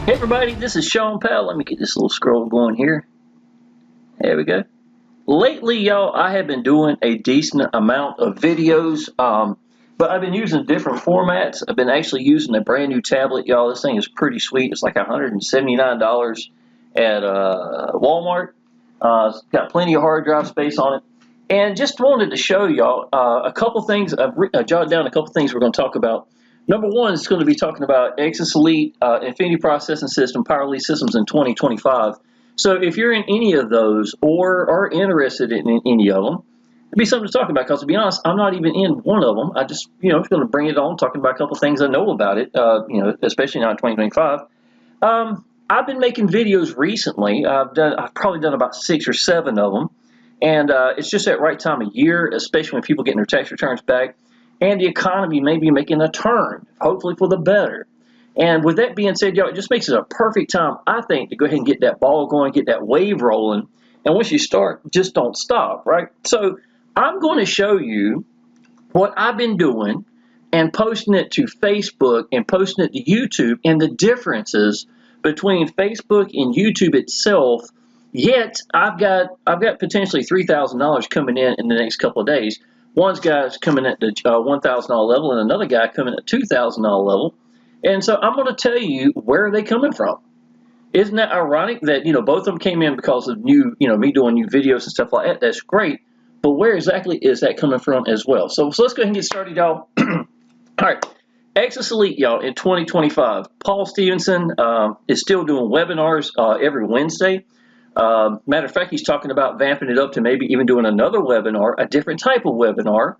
Hey everybody, this is Shawn Powell. Let me get this little scroll going here. There we go. Lately, y'all, I have been doing a decent amount of videos, but I've been using different formats. I've been actually using a brand new tablet, y'all. This thing is pretty sweet. It's like $179 at Walmart. It's got plenty of hard drive space on it. And just wanted to show y'all a couple things. I've jotted down a couple things we're going to talk about. Number one is going to be talking about Exitus Elite, Infinity Processing System, Power Elite Systems in 2025. So if you're in any of those or are interested in any of them, it'd be something to talk about. Because to be honest, I'm not even in one of them. I just, going to bring it on, talking about a couple things I know about it, especially now in 2025. I've been making videos recently. I've probably done about 6 or 7 of them. And it's just that right time of year, especially when people getting their tax returns back. And the economy may be making a turn, hopefully for the better. And with that being said, y'all, it just makes it a perfect time, I think, to go ahead and get that ball going, get that wave rolling. And once you start, just don't stop, right? So I'm going to show you what I've been doing and posting it to Facebook and posting it to YouTube and the differences between Facebook and YouTube itself. Yet I've got potentially $3,000 coming in the next couple of days. One guy's coming at the $1,000 level, and another guy coming at $2,000 level. And so I'm going to tell you where are they coming from. Isn't that ironic that both of them came in because of me doing new videos and stuff like that? That's great, but where exactly is that coming from as well? So let's go ahead and get started, y'all. All right, Exitus Elite, y'all, in 2025. Paul Stevenson is still doing webinars every Wednesday. Matter of fact, he's talking about vamping it up to maybe even doing another webinar, a different type of webinar,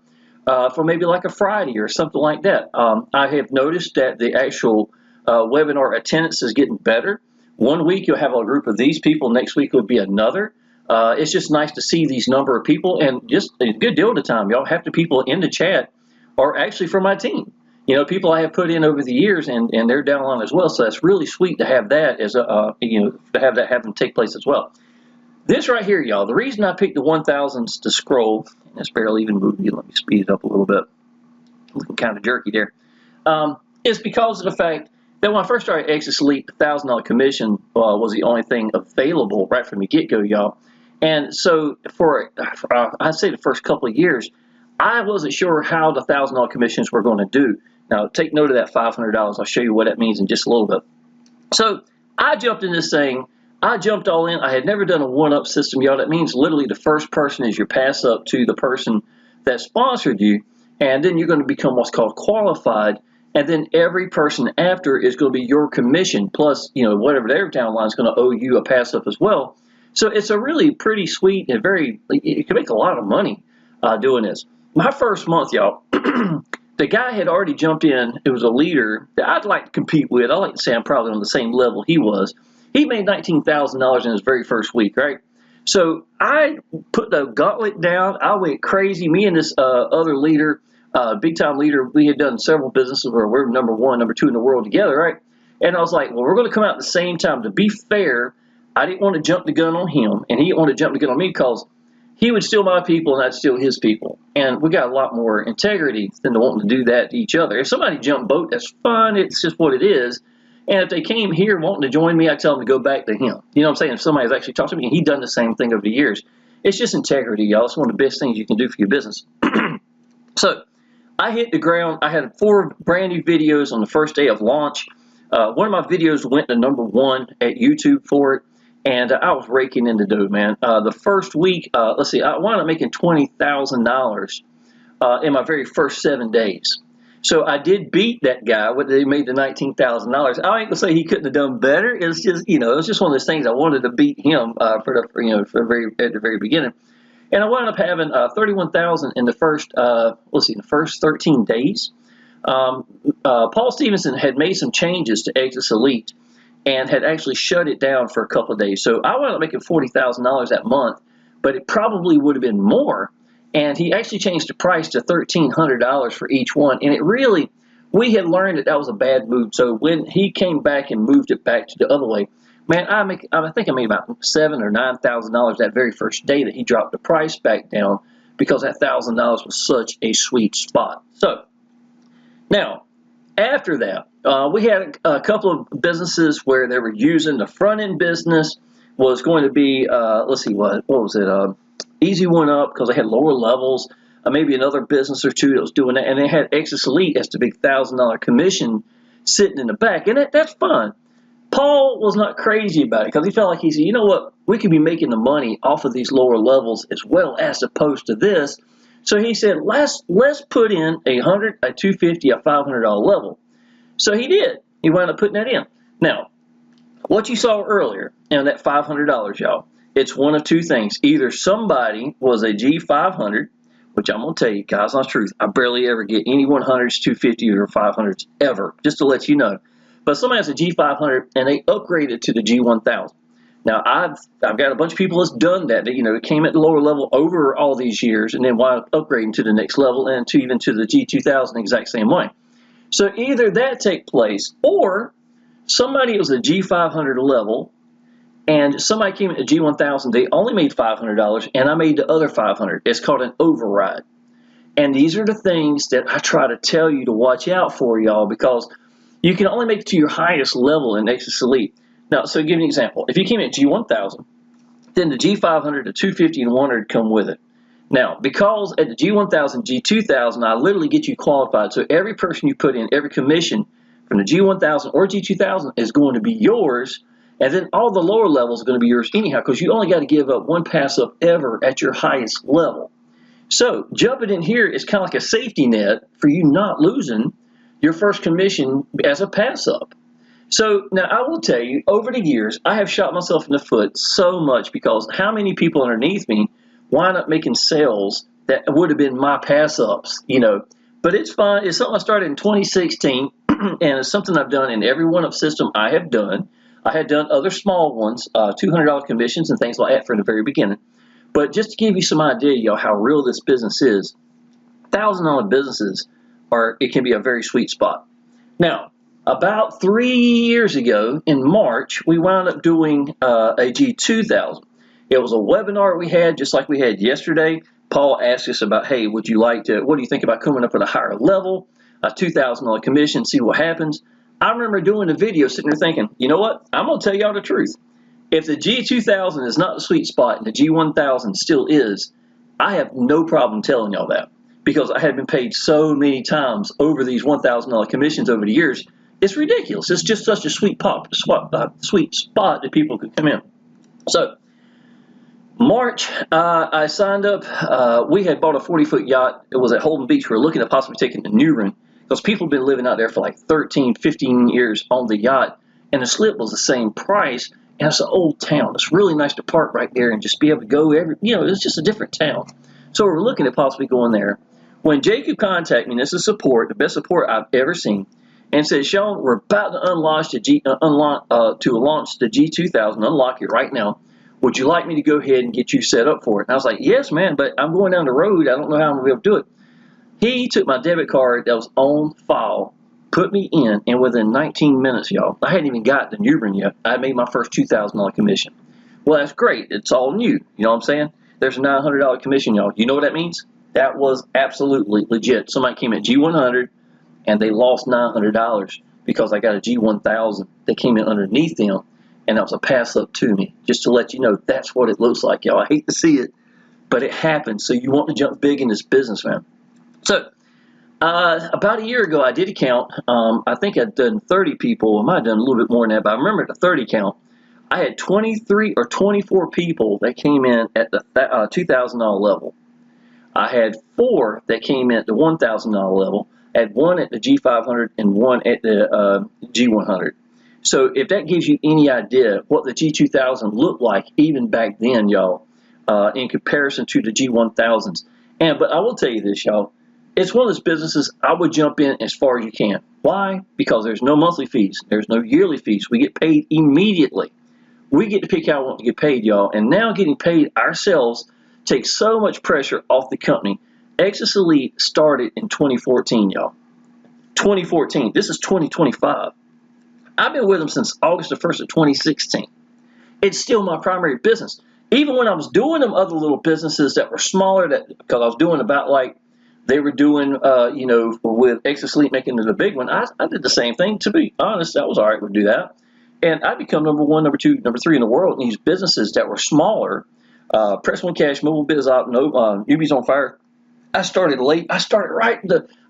for maybe like a Friday or something like that. I have noticed that the actual webinar attendance is getting better. One week you'll have a group of these people, next week will be another. It's just nice to see these number of people, and just a good deal of the time, y'all, half the people in the chat are actually from my team. People I have put in over the years, and they're down the line as well. So that's really sweet to have that as a, to have that happen take place as well. This right here, y'all, the reason I picked the 1000s to scroll, and it's barely even moving. Let me speed it up a little bit. Looking kind of jerky there. Is because of the fact that when I first started Exitus Elite, the $1,000 commission was the only thing available right from the get-go, y'all. And so for I'd say the first couple of years, I wasn't sure how the $1,000 commissions were going to do. Now, take note of that $500. I'll show you what that means in just a little bit. So I jumped in this thing. I jumped all in. I had never done a one-up system, y'all. That means literally the first person is your pass up to the person that sponsored you, and then you're going to become what's called qualified, and then every person after is going to be your commission, plus, whatever their downline is going to owe you a pass up as well. So it's a really pretty sweet and you can make a lot of money doing this. My first month, y'all, the guy had already jumped in. It was a leader that I'd like to compete with. I like to say I'm probably on the same level he was. He made $19,000 in his very first week, right? So I put the gauntlet down. I went crazy. Me and this other leader, big-time leader, we had done several businesses where we're number 1, number 2 in the world together, right? And I was like, well, we're going to come out at the same time. To be fair, I didn't want to jump the gun on him, and he didn't want to jump the gun on me because he would steal my people and I'd steal his people. And we got a lot more integrity than to wanting to do that to each other. If somebody jumped boat, that's fine. It's just what it is. And if they came here wanting to join me, I tell them to go back to him. You know what I'm saying? If somebody's actually talked to me, and he'd done the same thing over the years. It's just integrity, y'all. It's one of the best things you can do for your business. So I hit the ground. I had 4 brand new videos on the first day of launch. One of my videos went to number 1 at YouTube for it. And I was raking in the dough, man. The first week, let's see, I wound up making $20,000 in my very first 7 days. So I did beat that guy. They made the $19,000. I ain't gonna say he couldn't have done better. It's just, it was just one of those things. I wanted to beat him at the very beginning. And I wound up having $31,000 in the first, the first 13 days. Paul Stevenson had made some changes to Exitus Elite and had actually shut it down for a couple of days. So I wound up making $40,000 that month, but it probably would have been more. And he actually changed the price to $1,300 for each one. And it really, we had learned that was a bad move. So when he came back and moved it back to the other way, man, I think I made about $7,000 or $9,000 that very first day that he dropped the price back down, because that $1,000 was such a sweet spot. So now, After that, we had a couple of businesses where they were using the front end business was going to be, let's see, what was it? Easy One Up because they had lower levels. Maybe another business or two that was doing that, and they had Exitus Elite as the big $1,000 commission sitting in the back, and that's fine. Paul was not crazy about it because he felt like he said, you know what, we could be making the money off of these lower levels as well as opposed to this. So he said, let's put in a $100, a $250, a $500 level. So he did. He wound up putting that in. Now, what you saw earlier in that $500, y'all, it's one of two things. Either somebody was a G500, which I'm going to tell you, guys, not the truth. I barely ever get any 100s, 250s, or 500s ever, just to let you know. But somebody has a G500 and they upgraded to the G1000. Now, I've got a bunch of people that's done that. It came at the lower level over all these years and then wound up upgrading to the next level and to even to the G2000 the exact same way. So either that take place or somebody was a G500 level and somebody came at the G1000, they only made $500 and I made the other 500. It's called an override. And these are the things that I try to tell you to watch out for, y'all, because you can only make it to your highest level in Exitus Elite. Now, so to give you an example, if you came at G1000, then the G500, the 250, and 100 come with it. Now, because at the G1000, G2000, I literally get you qualified. So every person you put in, every commission from the G1000 or G2000 is going to be yours. And then all the lower levels are going to be yours anyhow because you only got to give up one pass up ever at your highest level. So jumping in here is kind of like a safety net for you not losing your first commission as a pass up. So now I will tell you, over the years, I have shot myself in the foot so much because how many people underneath me wind up making sales that would have been my pass ups, But it's fine. It's something I started in 2016, and it's something I've done in every one of system I have done. I had done other small ones, $200 commissions and things like that from the very beginning. But just to give you some idea, y'all, how real this business is, $1,000 businesses it can be a very sweet spot. Now, about 3 years ago in March, we wound up doing a G2000. It was a webinar we had, just like we had yesterday. Paul asked us about, hey, what do you think about coming up at a higher level, a $2,000 commission, see what happens? I remember doing the video sitting there thinking, you know what? I'm going to tell y'all the truth. If the G2000 is not the sweet spot and the G1000 still is, I have no problem telling y'all that because I have been paid so many times over these $1,000 commissions over the years. It's ridiculous. It's just such a sweet spot that people could come in. So March, I signed up. We had bought a 40-foot yacht. It was at Holden Beach. We were looking at possibly taking to Newbern because people have been living out there for like 13, 15 years on the yacht, and the slip was the same price. And it's an old town. It's really nice to park right there and just be able to go it's just a different town. So we're looking at possibly going there. When Jacob contacted me, this is support, the best support I've ever seen, and said, Shawn, we're about to launch the G2000, unlock it right now. Would you like me to go ahead and get you set up for it? And I was like, yes, man, but I'm going down the road. I don't know how I'm going to be able to do it. He took my debit card that was on file, put me in, and within 19 minutes, y'all, I hadn't even got the Newbern yet. I made my first $2,000 commission. Well, that's great. It's all new. You know what I'm saying? There's a $900 commission, y'all. You know what that means? That was absolutely legit. Somebody came at G100, and they lost $900 because I got a G1000 that came in underneath them, and that was a pass up to me. Just to let you know, that's what it looks like, y'all. I hate to see it, but it happens. So you want to jump big in this business, man. So about a year ago, I did a count. I think I'd done 30 people. I might have done a little bit more than that, but I remember at the 30 count, I had 23 or 24 people that came in at the $2,000 level. I had 4 that came in at the $1,000 level. I had 1 at the G500 and 1 at the G100. So if that gives you any idea what the G2000 looked like even back then, y'all, in comparison to the G1000s. But I will tell you this, y'all. It's one of those businesses I would jump in as far as you can. Why? Because there's no monthly fees. There's no yearly fees. We get paid immediately. We get to pick how we want to get paid, y'all. And now getting paid ourselves takes so much pressure off the company. Exitus Elite started in 2014, y'all. 2014. This is 2025. I've been with them since August the 1st of 2016. It's still my primary business. Even when I was doing them other little businesses that were smaller, because I was doing about like they were doing, with Exitus making it a big one. I did the same thing. To be honest, I was all right with do that. And I become number one, number two, number three in the world in these businesses that were smaller. Press One Cash, Mobile Biz Op, Newbies on Fire. I started late. I started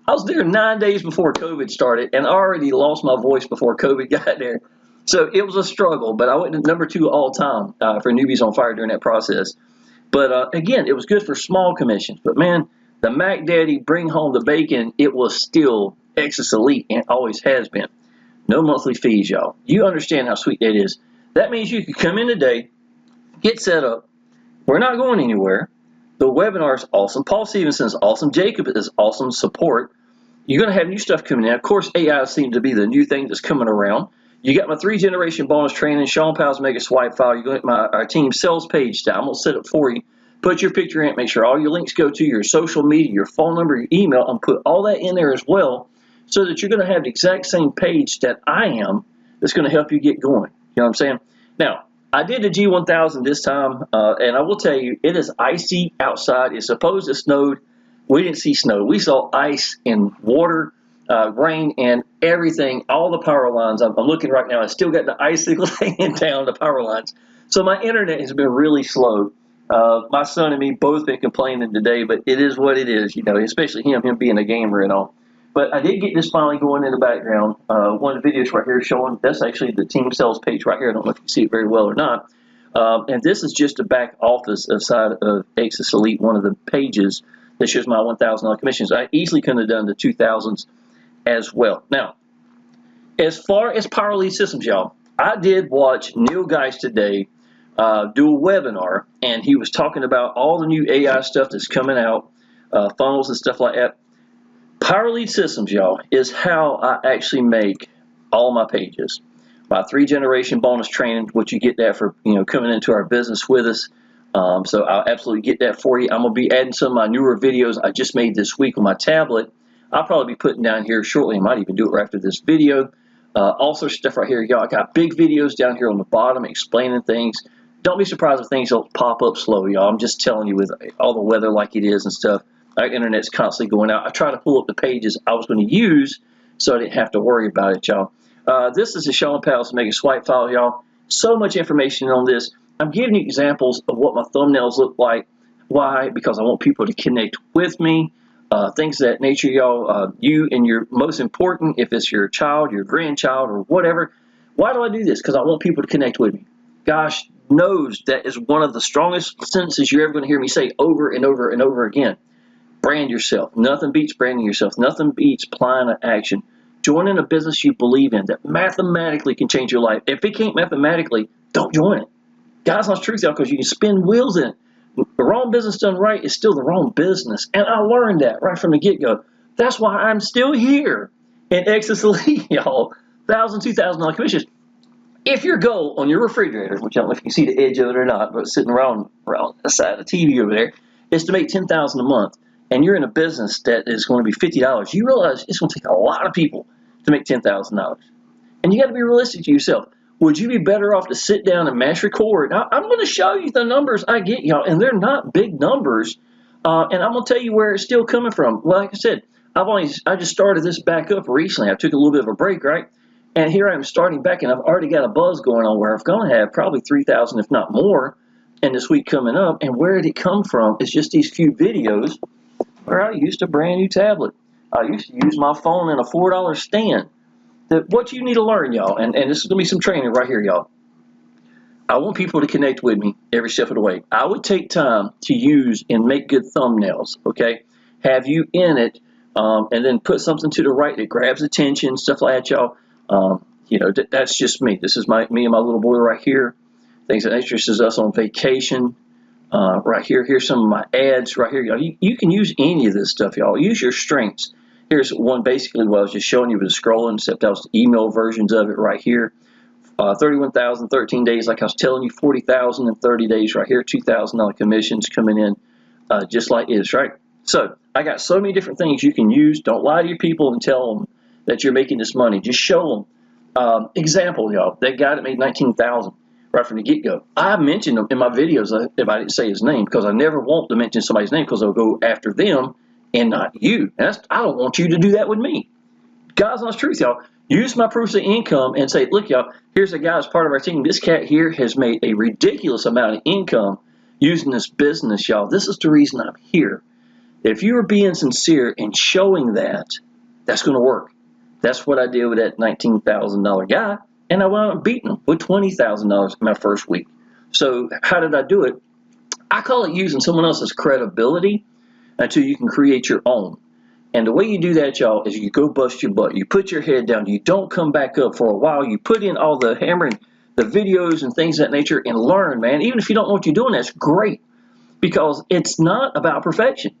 I was there 9 days before COVID started, and I already lost my voice before COVID got there. So it was a struggle, but I went to number two all time for Newbies on Fire during that process. But again, it was good for small commissions. But man, the Mac Daddy bring home the bacon, it was still Exitus Elite and always has been. No monthly fees, y'all. You understand how sweet that is. That means you can come in today, get set up. We're not going anywhere. The webinar is awesome. Paul Stevenson is awesome. Jacob is awesome. Support. You're going to have new stuff coming in. Of course, AI seems to be the new thing that's coming around. You got my 3-generation bonus training, Shawn Powell's Mega Swipe File. You're going to get our team sales page down. I'm going to set it for you. Put your picture in. Make sure all your links go to your social media, your phone number, your email, and put all that in there as well, so that you're going to have the exact same page that I am that's going to help you get going. You know what I'm saying? Now, I did the G1000 this time, and I will tell you, it is icy outside. It's supposed to snow. We didn't see snow. We saw ice and water, rain, and everything, all the power lines. I'm looking right now. I still got the icicles hanging down, the power lines. So my internet has been really slow. My son and me both been complaining today, but it is what it is, especially him being a gamer and all. But I did get this finally going in the background. One of the videos right here showing, that's actually the team sales page right here. I don't know if you see it very well or not. And this is just the back office side of Exitus Elite, one of the pages that shows my $1,000 commissions. I easily could have done the 2000s as well. Now, as far as Power Lead Systems, y'all, I did watch Neil Geist today do a webinar, and he was talking about all the new AI stuff that's coming out, funnels and stuff like that. Power Lead Systems, y'all, is how I actually make all my pages. My 3-generation bonus training, which you get that for coming into our business with us. So I'll absolutely get that for you. I'm going to be adding some of my newer videos I just made this week on my tablet. I'll probably be putting down here shortly. I might even do it right after this video. Also stuff right here, y'all. I got big videos down here on the bottom explaining things. Don't be surprised if things don't pop up slow, y'all. I'm just telling you, with all the weather like it is and stuff, our internet's constantly going out. I try to pull up the pages I was going to use so I didn't have to worry about it, y'all. This is a Shawn Powell's Mega Swipe File, y'all. So much information on this. I'm giving you examples of what my thumbnails look like. Why? Because I want people to connect with me. Things of that nature, y'all. You and your most important, if it's your child, your grandchild, or whatever. Why do I do this? Because I want people to connect with me. Gosh knows that is one of the strongest sentences you're ever going to hear me say over and over and over again. Brand yourself. Nothing beats branding yourself. Nothing beats applying an action. Joining a business you believe in that mathematically can change your life. If it can't mathematically, don't join it. God's honest truth, y'all, because you can spin wheels in it. The wrong business done right is still the wrong business. And I learned that right from the get-go. That's why I'm still here in Exitus Elite, y'all. $1,000, $2,000 commissions. If your goal on your refrigerator, which I don't know if you can see the edge of it or not, but sitting around the side of the TV over there, is to make $10,000 a month, and you're in a business that is going to be $50, you realize it's going to take a lot of people to make $10,000. And you got to be realistic to yourself. Would you be better off to sit down and mash record? Now, I'm going to show you the numbers I get, y'all, and they're not big numbers. And I'm going to tell you where it's still coming from. Like I said, I just started this back up recently. I took a little bit of a break, right? And here I am starting back, and I've already got a buzz going on where I'm going to have probably 3,000, if not more, in this week coming up. And where did it come from? It's just these few videos where I used a brand new tablet. I used to use my phone in a $4 stand. What you need to learn, y'all, and this is going to be some training right here, y'all. I want people to connect with me every step of the way. I would take time to use and make good thumbnails, okay? Have you in it, and then put something to the right that grabs attention, stuff like that, y'all. That's just me. This is me and my little boy right here. Things that interests us on vacation. Right here. Here's some of my ads right here, y'all. You can use any of this stuff, y'all. Use your strengths. Here's one basically what I was just showing you with the scrolling, except that was the email versions of it right here. 31,000, 13 days, like I was telling you, 40,000 in 30 days right here, $2,000 commissions coming in just like this, right? So I got so many different things you can use. Don't lie to your people and tell them that you're making this money. Just show them. Example, y'all, that guy that made 19,000 right from the get-go. I mentioned him in my videos if I didn't say his name, because I never want to mention somebody's name because I'll go after them and not you. I don't want you to do that with me. God's honest truth, y'all. Use my proofs of income and say, look, y'all, here's a guy as part of our team. This cat here has made a ridiculous amount of income using this business, y'all. This is the reason I'm here. If you are being sincere and showing that, that's going to work. That's what I did with that $19,000 guy, and I wound up beating him with $20,000 in my first week. So how did I do it? I call it using someone else's credibility until you can create your own. And the way you do that, y'all, is you go bust your butt. You put your head down. You don't come back up for a while. You put in all the hammering, the videos and things of that nature, and learn, man. Even if you don't know what you're doing, that's great. Because it's not about perfection.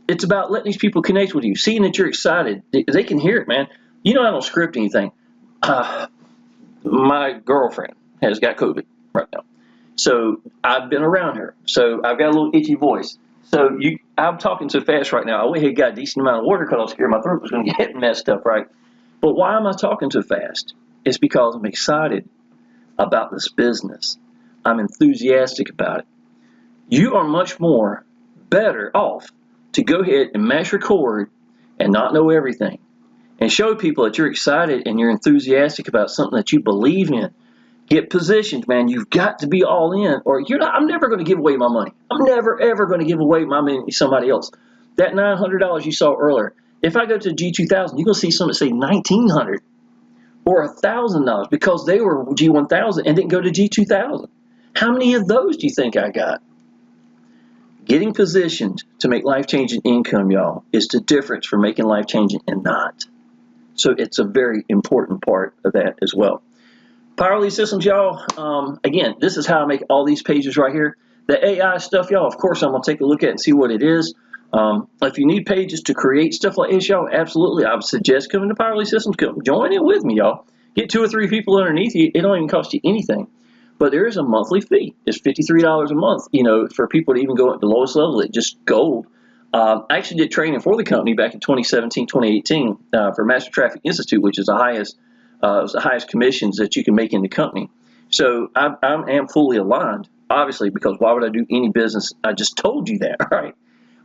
It's about letting these people connect with you, seeing that you're excited. They can hear it, man. You know I don't script anything. My girlfriend has got COVID right now. So I've been around her. So I've got a little itchy voice. So I'm talking so fast right now. I went ahead and got a decent amount of water because I was scared my throat was going to get messed up, right? But why am I talking so fast? It's because I'm excited about this business. I'm enthusiastic about it. You are much more better off to go ahead and mash record and not know everything and show people that you're excited and you're enthusiastic about something that you believe in. Get positioned, man. You've got to be all in, or you're not. I'm never going to give away my money. I'm never, ever going to give away my money to somebody else. That $900 you saw earlier, if I go to G2000, you're going to see somebody say $1,900 or $1,000 because they were G1000 and didn't go to G2000. How many of those do you think I got? Getting positioned to make life-changing income, y'all, is the difference from making life-changing and not. So it's a very important part of that as well. Power Lead Systems, y'all, again, this is how I make all these pages right here. The AI stuff, y'all, of course, I'm going to take a look at and see what it is. If you need pages to create stuff like this, y'all, absolutely, I would suggest coming to Power Lead Systems. Come join in with me, y'all. Get 2 or 3 people underneath you. It don't even cost you anything. But there is a monthly fee. It's $53 a month, you know, for people to even go at the lowest level at just gold. I actually did training for the company back in 2017, 2018 for Master Traffic Institute, which is the highest commissions that you can make in the company. So I am fully aligned, obviously, because why would I do any business? I just told you that, right?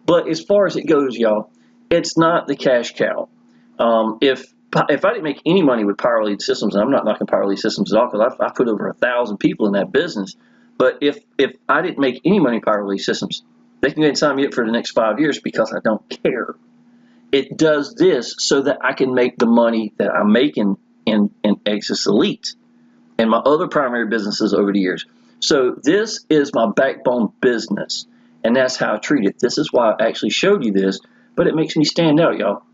But as far as it goes, y'all, it's not the cash cow. If I didn't make any money with Power Lead Systems, and I'm not knocking Power Lead Systems at all, because I put over 1,000 people in that business. But if I didn't make any money with Power Lead Systems, they can go ahead and sign me up for the next 5 years because I don't care. It does this so that I can make the money that I'm making in Exitus Elite and my other primary businesses over the years. So this is my backbone business, and that's how I treat it. This is why I actually showed you this, but it makes me stand out, y'all.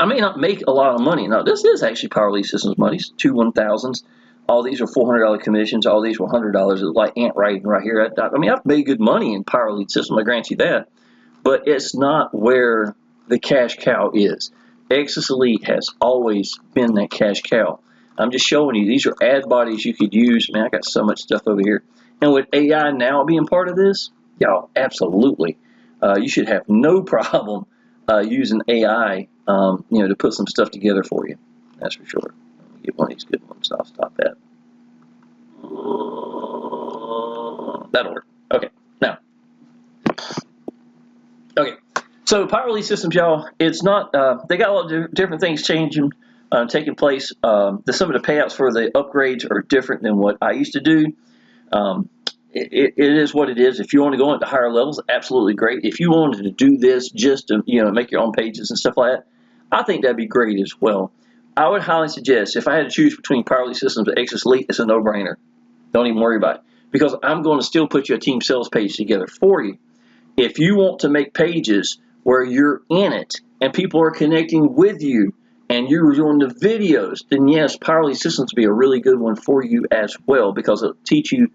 I may not make a lot of money. Now, this is actually Power Lead Systems money. 2 1000s. All these are $400 commissions. All these were $100. Like ant writing right here. I mean, I've made good money in Power Lead Systems. I grant you that. But it's not where the cash cow is. Exitus Elite has always been that cash cow. I'm just showing you. These are ad bodies you could use. Man, I got so much stuff over here. And with AI now being part of this, y'all, absolutely. You should have no problem using AI, you know, to put some stuff together for you. That's for sure. Let me get one of these good ones. I'll stop that. That'll work. Okay. Now. Okay. So Power Lead Systems, y'all, it's not, they got a lot of different things changing, taking place. Some of the payouts for the upgrades are different than what I used to do. It is what it is. If you want to go into higher levels, absolutely great. If you wanted to do this just to, you know, make your own pages and stuff like that, I think that'd be great as well. I would highly suggest, if I had to choose between Power Lead Systems and Exitus Elite, it's a no-brainer. Don't even worry about it, because I'm going to still put your team sales page together for you. If you want to make pages where you're in it and people are connecting with you and you're doing the videos, then yes, Power Lead Systems will be a really good one for you as well, because it'll teach you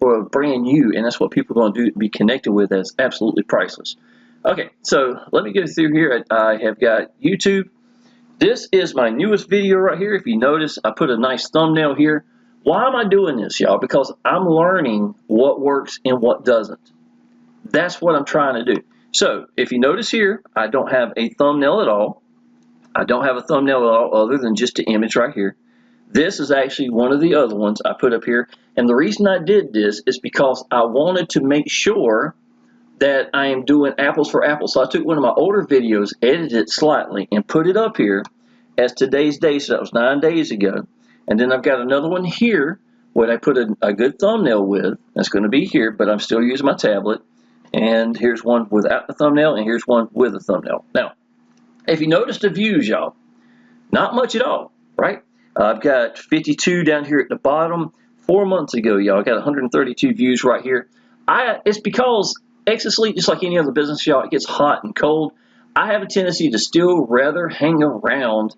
or brand new, and that's what people are going to do, be connected with. That's absolutely priceless. Okay, so let me go through here. I have got YouTube. This is my newest video right here. If you notice, I put a nice thumbnail here. Why am I doing this, y'all? Because I'm learning what works and what doesn't. That's what I'm trying to do. So if you notice here, I don't have a thumbnail at all. I don't have a thumbnail at all other than just an image right here. This is actually one of the other ones I put up here. And the reason I did this is because I wanted to make sure that I am doing apples for apples. So I took one of my older videos, edited it slightly, and put it up here as today's date. So that was 9 days ago. And then I've got another one here, what I put a good thumbnail with. That's going to be here, but I'm still using my tablet. And here's one without the thumbnail, and here's one with a thumbnail. Now, if you notice the views, y'all, not much at all, right? I've got 52 down here at the bottom. 4 months ago, y'all, I got 132 views right here. It's because Exitus Elite, just like any other business, y'all, it gets hot and cold. I have a tendency to still rather hang around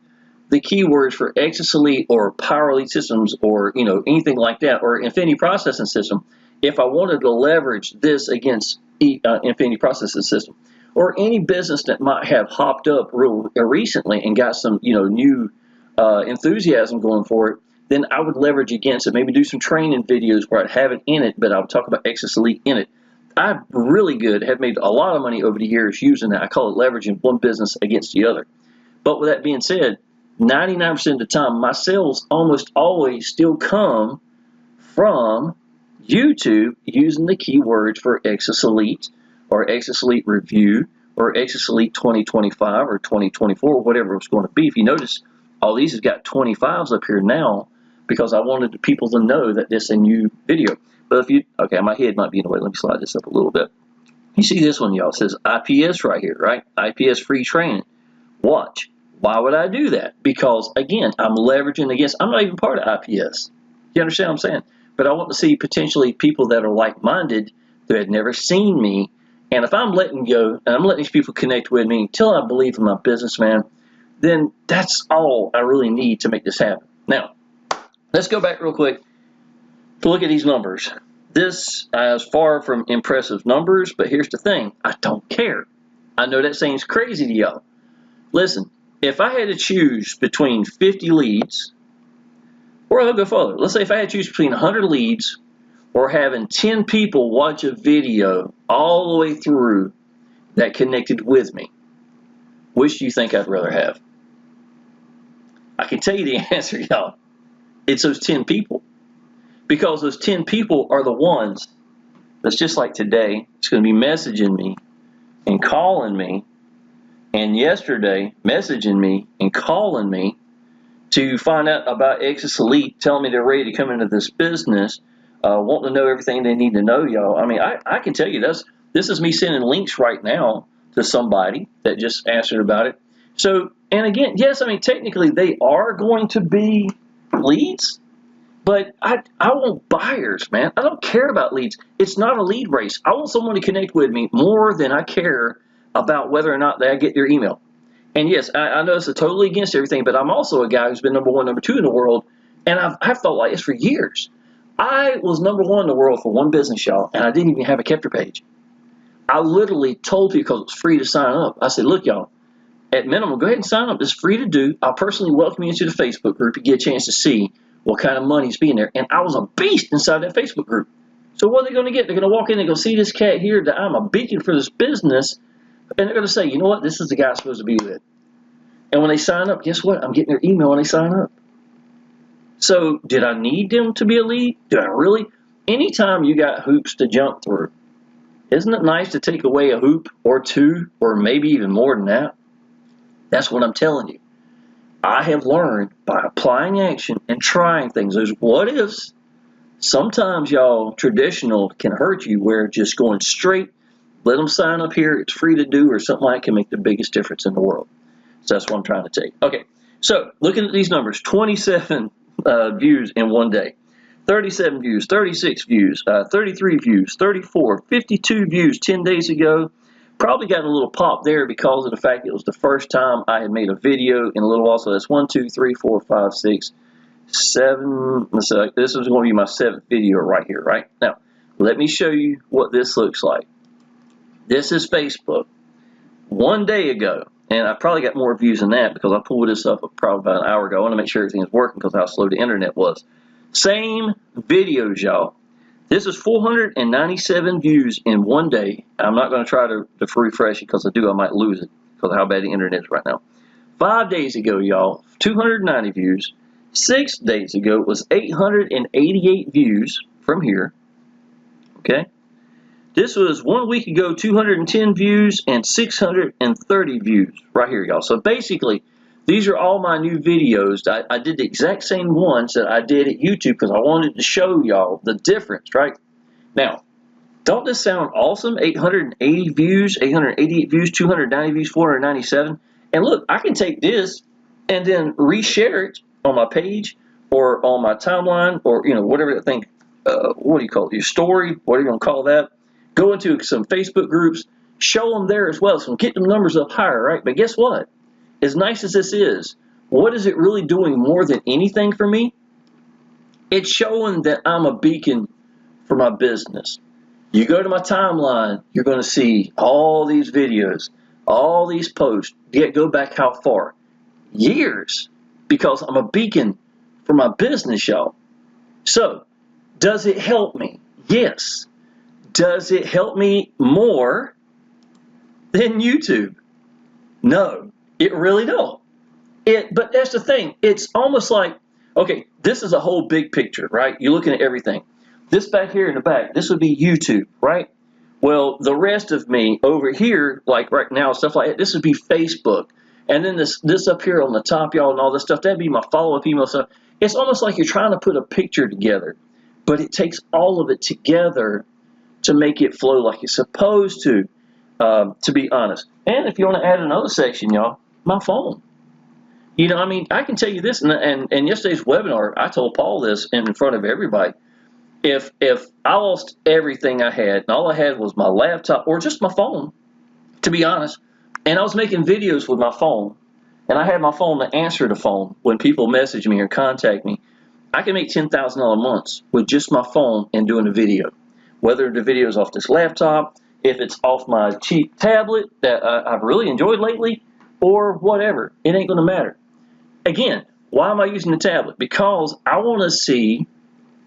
the keywords for Exitus Elite or Power Elite systems or, you know, anything like that, or Infinity Processing System, if I wanted to leverage this against Infinity Processing System, or any business that might have hopped up real recently and got some, you know, new enthusiasm going for it, then I would leverage against it. Maybe do some training videos where I'd have it in it, but I would talk about Exitus Elite in it. I'm really good, have made a lot of money over the years using that. I call it leveraging one business against the other. But with that being said, 99% of the time, my sales almost always still come from YouTube using the keywords for Exitus Elite or Exitus Elite Review or Exitus Elite 2025 or 2024, whatever it's going to be. If you notice, all these have got 25s up here now because I wanted the people to know that this is a new video. But if you, okay, my head might be in the way. Let me slide this up a little bit. You see this one, y'all. It says IPS right here, right? IPS free training. Watch. Why would I do that? Because, again, I'm leveraging against, I'm not even part of IPS. You understand what I'm saying? But I want to see potentially people that are like-minded that had never seen me. And if I'm letting go, and I'm letting these people connect with me until I believe in my business, man, then that's all I really need to make this happen. Now, let's go back real quick to look at these numbers. This is far from impressive numbers, but here's the thing. I don't care. I know that seems crazy to y'all. Listen, if I had to choose between 50 leads, or I'll go further. Let's say if I had to choose between 100 leads or having 10 people watch a video all the way through that connected with me, which do you think I'd rather have? I can tell you the answer, y'all. It's those 10 people. Because those 10 people are the ones that's just like today. It's going to be messaging me and calling me. And yesterday, messaging me and calling me to find out about Exitus Elite, telling me they're ready to come into this business, wanting to know everything they need to know, y'all. I mean, I can tell you this is me sending links right now to somebody that just answered about it. So, and again, yes, I mean, technically they are going to be leads, but I want buyers, man. I don't care about leads. It's not a lead race. I want someone to connect with me more than I care about whether or not I get their email. And yes, I know it's totally against everything, but I'm also a guy who's been number 1, number 2 in the world, and I've felt like this for years. I was number 1 in the world for one business, y'all, and I didn't even have a Kepler page. I literally told people because it was free to sign up. I said, look, y'all, at minimum, go ahead and sign up. It's free to do. I'll personally welcome you into the Facebook group to get a chance to see what kind of money's being there. And I was a beast inside that Facebook group. So what are they going to get? They're going to walk in and go see this cat here that I'm a beacon for this business. And they're going to say, you know what? This is the guy I'm supposed to be with. And when they sign up, guess what? I'm getting their email when they sign up. So did I need them to be a lead? Do I really? Anytime you got hoops to jump through, isn't it nice to take away a hoop or two or maybe even more than that? That's what I'm telling you. I have learned by applying action and trying things. Those what ifs. Sometimes, y'all, traditional can hurt you where just going straight, let them sign up here, it's free to do, or something like that can make the biggest difference in the world. So that's what I'm trying to tell you. Okay, so looking at these numbers, 27 views in one day, 37 views, 36 views, 33 views, 34, 52 views 10 days ago. Probably got a little pop there because of the fact it was the first time I had made a video in a little while. So that's 1, 2, 3, 4, 5, 6, 7. This is going to be my 7th video right here, right? Now, let me show you what this looks like. This is Facebook. 1 day ago, and I probably got more views than that because I pulled this up probably about an hour ago. I want to make sure everything is working because of how slow the internet was. Same videos, y'all. This is 497 views in 1 day. I'm not going to try to refresh it because I might lose it because of how bad the internet is right now. 5 days ago, y'all, 290 views. 6 days ago was 888 views from here. Okay. This was 1 week ago, 210 views and 630 views right here, y'all. So basically, these are all my new videos. I did the exact same ones that I did at YouTube because I wanted to show y'all the difference, right? Now, don't this sound awesome? 880 views, 888 views, 290 views, 497. And look, I can take this and then reshare it on my page or on my timeline or, you know, whatever that thing, what do you call it, your story, what are you going to call that? Go into some Facebook groups, show them there as well. So get them numbers up higher, right? But guess what? As nice as this is, what is it really doing more than anything for me? It's showing that I'm a beacon for my business. You go to my timeline, you're going to see all these videos, all these posts. Yet go back how far? Years, because I'm a beacon for my business, y'all. So, does it help me? Yes. Does it help me more than YouTube? No, it really don't. But that's the thing. It's almost like, okay, this is a whole big picture, right? You're looking at everything. This back here in the back, this would be YouTube, right? Well, the rest of me over here, like right now, stuff like that, this would be Facebook. And then this up here on the top, y'all, and all this stuff, that'd be my follow-up email stuff. It's almost like you're trying to put a picture together, but it takes all of it together to make it flow like it's supposed to be honest. And if you want to add another section, y'all, my phone. You know, I mean, I can tell you this, and yesterday's webinar, I told Paul this in front of everybody. If I lost everything I had, and all I had was my laptop or just my phone, to be honest, and I was making videos with my phone, and I had my phone to answer the phone when people message me or contact me, I can make $10,000 months with just my phone and doing a video. Whether the video is off this laptop, if it's off my cheap tablet that I've really enjoyed lately, or whatever, it ain't going to matter. Again, why am I using the tablet? Because I want to see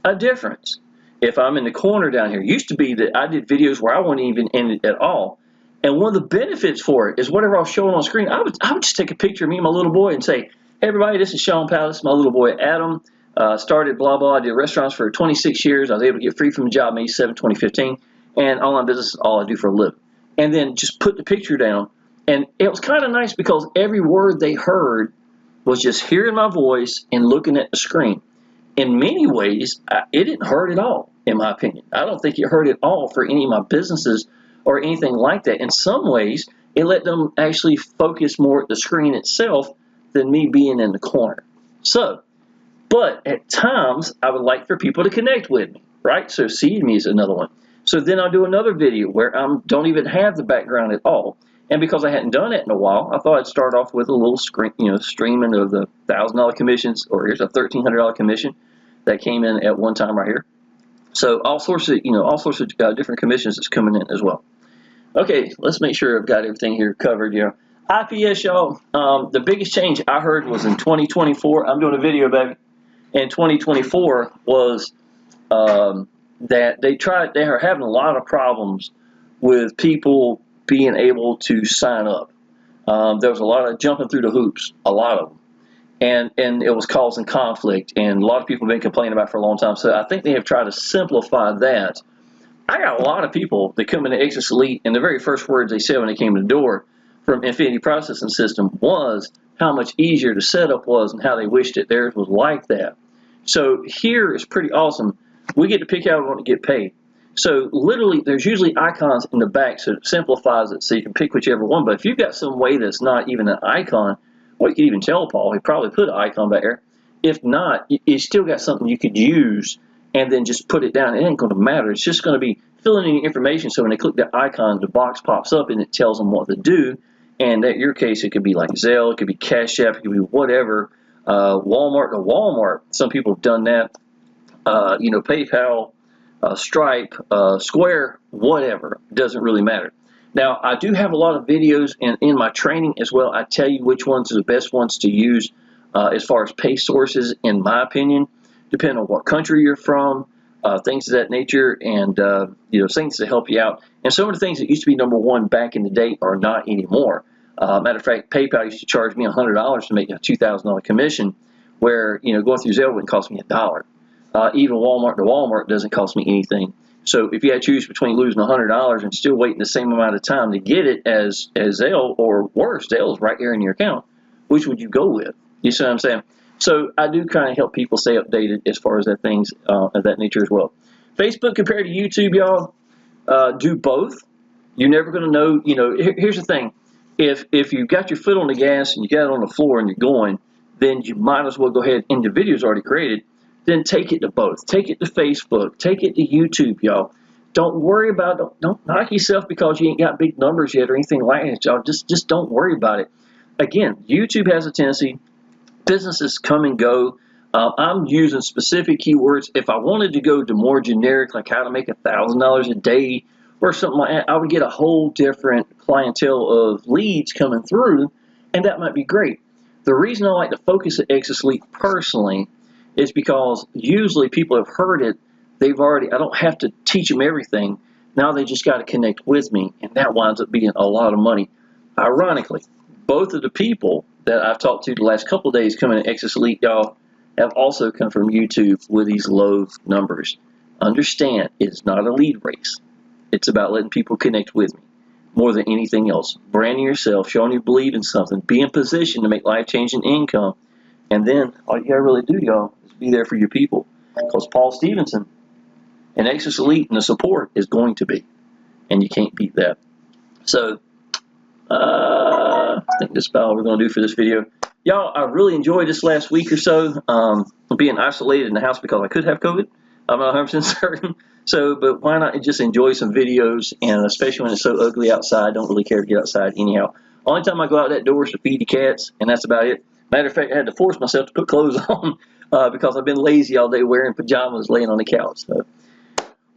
a difference. If I'm in the corner down here, it used to be that I did videos where I wasn't even in it at all. And one of the benefits for it is whatever I was showing on screen, I would just take a picture of me and my little boy and say, hey everybody, this is Shawn Powell, this is my little boy Adam, started blah blah, I did restaurants for 26 years, I was able to get free from a job May 7, 2015, and online business is all I do for a living. And then just put the picture down, and it was kind of nice because every word they heard was just hearing my voice and looking at the screen. In many ways, it didn't hurt at all, in my opinion. I don't think it hurt at all for any of my businesses or anything like that. In some ways, it let them actually focus more at the screen itself than me being in the corner. So, but at times, I would like for people to connect with me, right? So seeing me is another one. So then I'll do another video where I don't even have the background at all. And because I hadn't done it in a while, I thought I'd start off with a little screen, streaming of the $1,000 commissions, or here's a $1,300 commission that came in at one time right here. So all sorts of different commissions that's coming in as well. Okay, let's make sure I've got everything here covered. IPS, y'all. The biggest change I heard was in 2024. I'm doing a video, baby. In 2024 was that they are having a lot of problems with people being able to sign up. There was a lot of jumping through the hoops, a lot of them. And it was causing conflict, and a lot of people have been complaining about it for a long time. So I think they have tried to simplify that. I got a lot of people that come into Exitus Elite, and the very first words they said when they came in the door from Infinity Processing System was how much easier the setup was and how they wished that theirs was like that. So here is pretty awesome. We get to pick out what to get paid. So literally, there's usually icons in the back, so it simplifies it so you can pick whichever one. But if you've got some way that's not even an icon, well, you could even tell Paul, he probably put an icon back there. If not, you still got something you could use and then just put it down. It ain't going to matter. It's just going to be filling in information, so when they click that icon, the box pops up and it tells them what to do. And in your case, it could be like Zelle, it could be Cash App, it could be whatever. Walmart to Walmart, some people have done that. PayPal, Stripe, Square, whatever. Doesn't really matter. Now, I do have a lot of videos in my training as well. I tell you which ones are the best ones to use as far as pay sources, in my opinion, depending on what country you're from, things of that nature, and things to help you out. And some of the things that used to be number one back in the day are not anymore. Matter of fact, PayPal used to charge me $100 to make a $2,000 commission, where going through Zelle wouldn't cost me $1. Even Walmart to Walmart doesn't cost me anything. So if you had to choose between losing $100 and still waiting the same amount of time to get it as Zelle, or worse, Zelle is right here in your account, which would you go with? You see what I'm saying? So I do kind of help people stay updated as far as that things of that nature as well. Facebook compared to YouTube, y'all, do both. You're never going to know. You know, here's the thing: if you've got your foot on the gas and you got it on the floor and you're going, then you might as well go ahead, and the video's already created. Then take it to both. Take it to Facebook. Take it to YouTube, y'all. Don't worry about it. Don't knock yourself because you ain't got big numbers yet or anything like that, y'all. Just don't worry about it. Again, YouTube has a tendency. Businesses come and go. I'm using specific keywords. If I wanted to go to more generic, like how to make $1,000 a day or something like that, I would get a whole different clientele of leads coming through, and that might be great. The reason I like to focus at Exitus personally is because usually people have heard it. They've already, I don't have to teach them everything. Now they just got to connect with me, and that winds up being a lot of money. Ironically, both of the people that I've talked to the last couple of days coming to Exitus Elite, y'all, have also come from YouTube with these low numbers. Understand, it's not a lead race. It's about letting people connect with me more than anything else. Branding yourself, showing you believe in something, be in position to make life-changing income, and then all you gotta really do, y'all, is be there for your people. Because Paul Stevenson and Exitus Elite and the support is going to be, and you can't beat that. So, I think that's about all we're going to do for this video. Y'all, I really enjoyed this last week or so, being isolated in the house because I could have COVID. I'm not 100% certain. So, but why not just enjoy some videos, and especially when it's so ugly outside, I don't really care to get outside anyhow. Only time I go out that door is to feed the cats, and that's about it. Matter of fact, I had to force myself to put clothes on because I've been lazy all day wearing pajamas laying on the couch. So,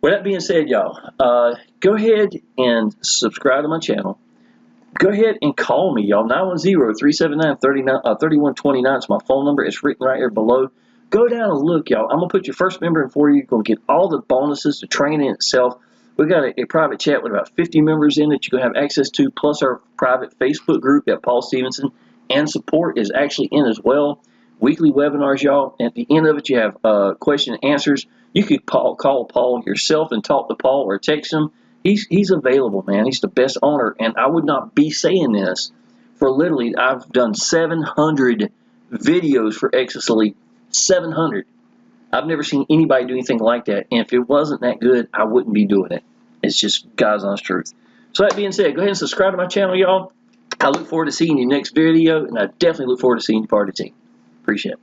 with that being said, y'all, go ahead and subscribe to my channel. Go ahead and call me, y'all. 910-379-3129 is my phone number. It's written right here below. Go down and look, y'all. I'm going to put your first member in for you. You're going to get all the bonuses, the training itself. We've got a private chat with about 50 members in it you're going to have access to, plus our private Facebook group that Paul Stevenson and support is actually in as well. Weekly webinars, y'all. At the end of it, you have question and answers. You could call Paul yourself and talk to Paul or text him. He's available, man. He's the best owner, and I would not be saying this for literally, I've done 700 videos for Exitus Elite. 700. I've never seen anybody do anything like that, and if it wasn't that good, I wouldn't be doing it. It's just God's honest truth. So that being said, go ahead and subscribe to my channel, y'all. I look forward to seeing you next video, and I definitely look forward to seeing you part of the team. Appreciate it.